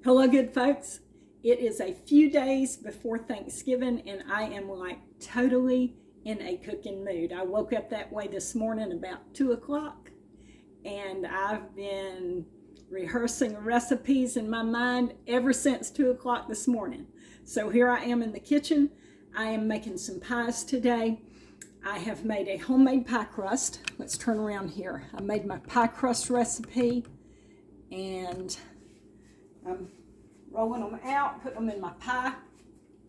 Hello, good folks. It is a few days before Thanksgiving, and I am like totally in a cooking mood. I woke up that way this morning about 2 o'clock, and I've been rehearsing recipes in my mind ever since 2 o'clock this morning. So here I am in the kitchen. I am making some pies today. I have made a homemade pie crust. Let's turn around here. I made my pie crust recipe, and I'm rolling them out, putting them in my pie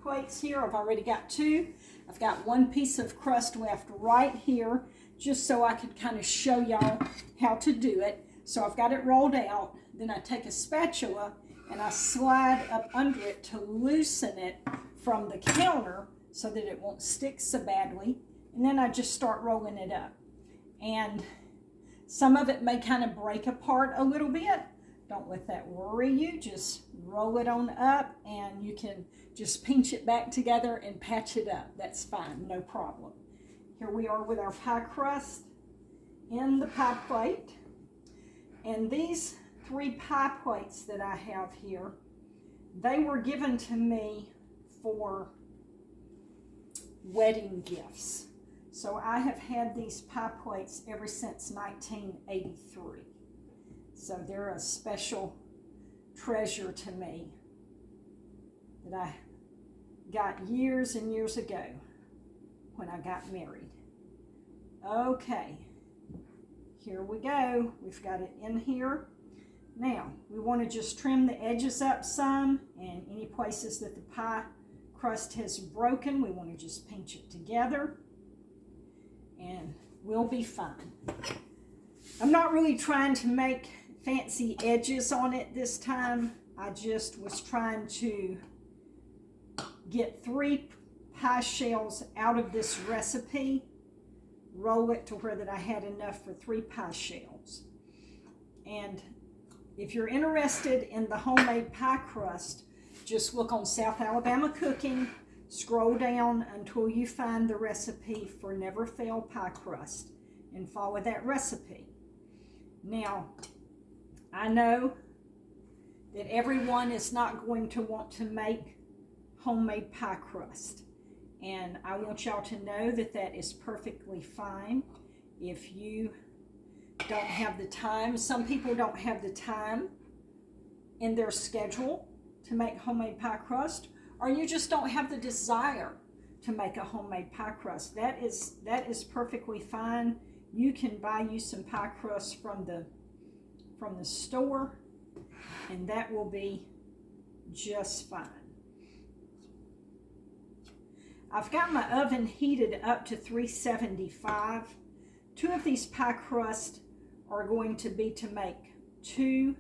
plates here. I've already got two. I've got one piece of crust left right here, just so I could kind of show y'all how to do it. So I've got it rolled out. Then I take a spatula and I slide up under it to loosen it from the counter so that it won't stick so badly. And then I just start rolling it up. And some of it may kind of break apart a little bit. Don't let that worry you. Just roll it on up, and you can just pinch it back together and patch it up. That's fine, no problem. Here we are with our pie crust in the pie plate. And these 3 pie plates that I have here, they were given to me for wedding gifts. So I have had these pie plates ever since 1983. So they're a special treasure to me that I got years and years ago when I got married. Okay, here we go. We've got it in here. Now, we want to just trim the edges up some, and any places that the pie crust has broken, we want to just pinch it together, and we'll be fine. I'm not really trying to make fancy edges on it this time. I just was trying to get 3 pie shells out of this recipe, roll it to where that I had enough for 3 pie shells. And if you're interested in the homemade pie crust, just look on South Alabama Cooking, scroll down until you find the recipe for Never Fail Pie Crust, and follow that recipe. Now, I know that everyone is not going to want to make homemade pie crust, and I want y'all to know that that is perfectly fine. If you don't have the time, some people don't have the time in their schedule to make homemade pie crust, or you just don't have the desire to make a homemade pie crust. That is perfectly fine. You can buy you some pie crust from the store, and that will be just fine. I've got my oven heated up to 375. 2 of these pie crusts are going to be to make 2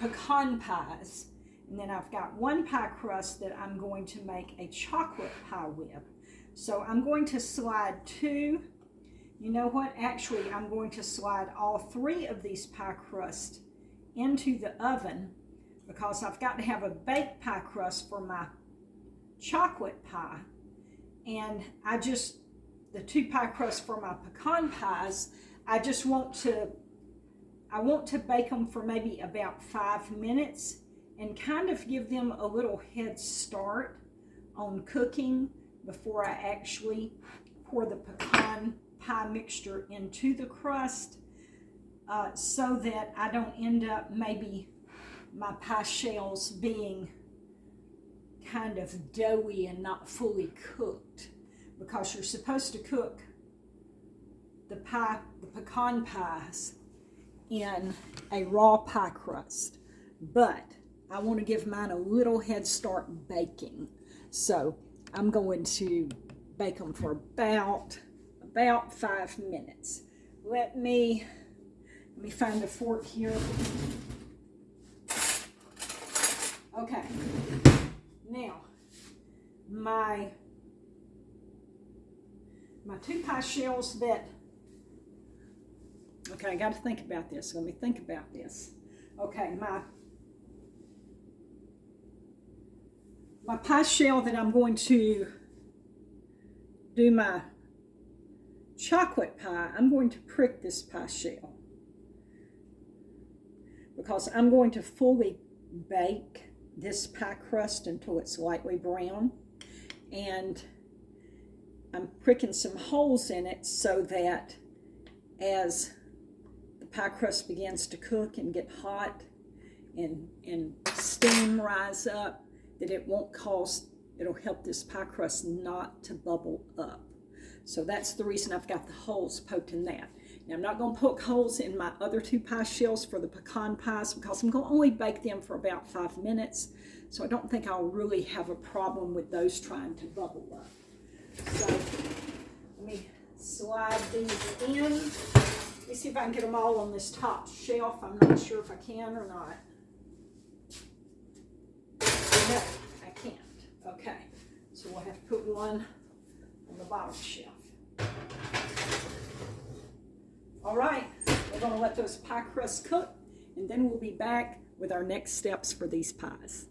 pecan pies, and then I've got 1 pie crust that I'm going to make a chocolate pie with. So I'm going to slide 2. You know what? Actually, I'm going to slide all 3 of these pie crusts into the oven, because I've got to have a baked pie crust for my chocolate pie. And the 2 pie crusts for my pecan pies, I want to bake them for maybe about 5 minutes and kind of give them a little head start on cooking before I actually pour the pecan pie mixture into the crust, so that I don't end up maybe my pie shells being kind of doughy and not fully cooked, because you're supposed to cook the pecan pies in a raw pie crust, but I want to give mine a little head start baking. So I'm going to bake them for about 5 minutes. Let me find a fork here. Okay. Now, my 2 pie shells that, okay, I got to think about this. Let me think about this. Okay, my pie shell that I'm going to do my chocolate pie, I'm going to prick this pie shell because I'm going to fully bake this pie crust until it's lightly brown, and I'm pricking some holes in it so that as the pie crust begins to cook and get hot and steam rise up, that it'll help this pie crust not to bubble up. So that's the reason I've got the holes poked in that. Now I'm not going to poke holes in my other 2 pie shells for the pecan pies because I'm going to only bake them for about 5 minutes. So I don't think I'll really have a problem with those trying to bubble up. So let me slide these in. Let me see if I can get them all on this top shelf. I'm not sure if I can or not. No, I can't. Okay, so we'll have to put one on the bottom shelf. All right, we're going to let those pie crusts cook, and then we'll be back with our next steps for these pies.